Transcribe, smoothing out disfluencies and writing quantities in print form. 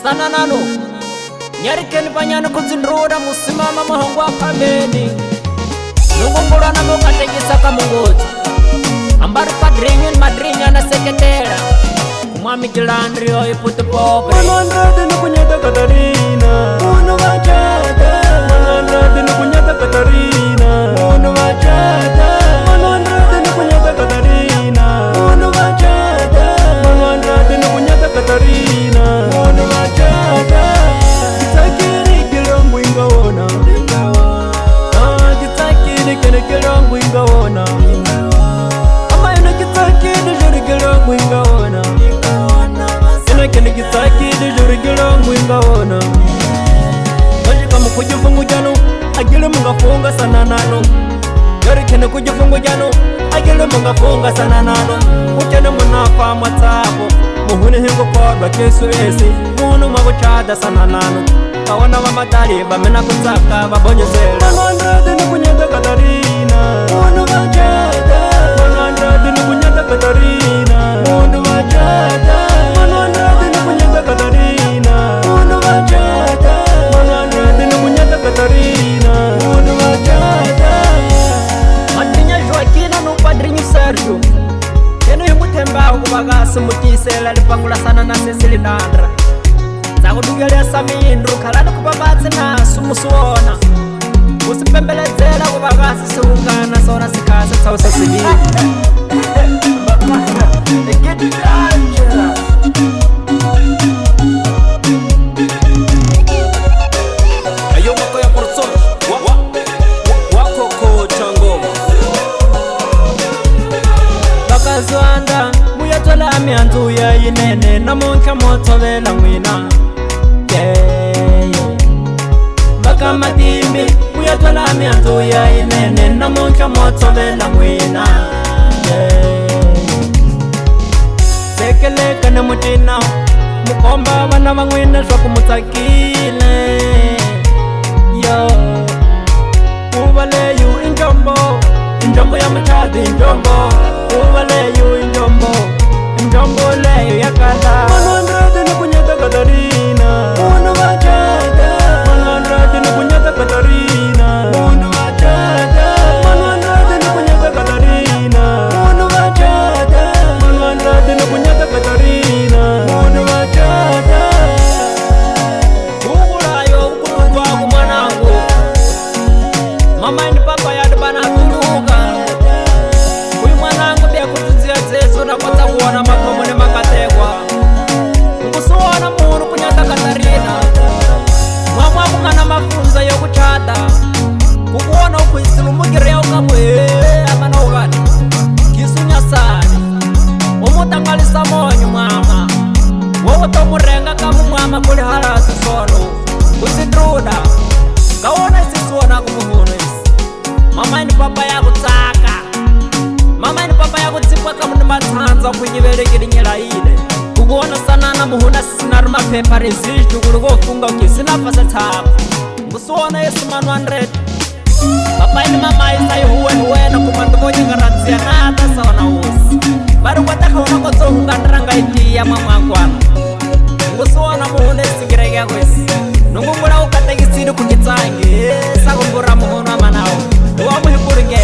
sana nano nyarikeni panyana kuzindrura musimama muhongo apameni nungungura na mukategisa kamungozi ambari padrinyin madrinya na seketera kumwami kilandri oi putu pobre manandrade nukunyata Katarina Munu wachata manandrade nukunyata Katarina Munu wachata manandrade nukunyata Katarina Munu wachata manandrade nukunyata Katarina Munu wachata Kitakiri kilongu ingawona Kitakiri kilongu ingawona Ama ina kitakiri juri kilongu ingawona Kene kisaki juri kilongu ingawona Wajika mukujifungu jano Agile mungafunga sana nano Yori kene kujifungu jano Agile mungafunga sana nano Uchene munafa mwatapo Muhuni hingu kodwa kesu esi Munu mabuchada sana nano Kawana wa matari bamena kutaka babonye zela Manandrade nukunyata Katarina Munu wachada Manandrade nukunyata Katarina Munu wachada Manandrade nukunyata Katarina Munu wachada Manandrade nukunyata Katarina Munu wachada Madrinya Joaquina no padrinho Sérgio Keno himutemba ukubagasi mutisela lipangula sana na Cecily Dandra Zakudugelea samindru kalani kubabatsi nasu musuona Usipembelezela kubagasi siungana sona sikasa tsausa sivili Bakazwanda muyatola amyanzu ya inene namonka motovela mwina Baka madimbi muyatola amyanzu ya inene namonka motovela mwina Sekeleka na mutina mukomba bana bangwina shwaku mutakile Yo Ubaleyu injombo Injombo ya machadi injombo Ubaleyu injombo Injombo leyu ya kala Manandrade nukunyata Katarina Munu wachada Manandrade nukunyata Katarina Munu wachada Manandrade nukunyata Katarina Munu wachada Manandrade nukunyata Katarina Munu wachada Kukulayo ukutugwa kumanangu Mama ni papa ya dubana kuluka Kui mwanangu bia kutuzia zezo na kota kuwana makomo ni makategwa Kukusuwana munu kunyata Katarina Mwamu wakungana mafunza yo kuchata Kukuwana ukuisilumugireo kamwe Amana ugani Kisunya sani Umutangalisa monyu mama Wowo tomurenga kamu mama kuli harasi solo Kuzindruda Kawona isisuona kumuhunu isi Mama ni papa ya kutaka Mama ni papa ya kutipwa kamu ni matanza Kunyibelekiri nyela ile Kukuona sana na muhuna sinaru mapepa resishu Kurugo funga ukisina fasa tapu Kusuona yesu manu 100 Papa ni mama isa yuhuwe na kumandukonye garantia nata sawana usi Baru wataka unakozo hungandrang idea mama kwana Kusuona muhuna isigirege kwesi Nungungura ukategisidu kukitangi Sakumbura muhuna manao Uwa muhikurige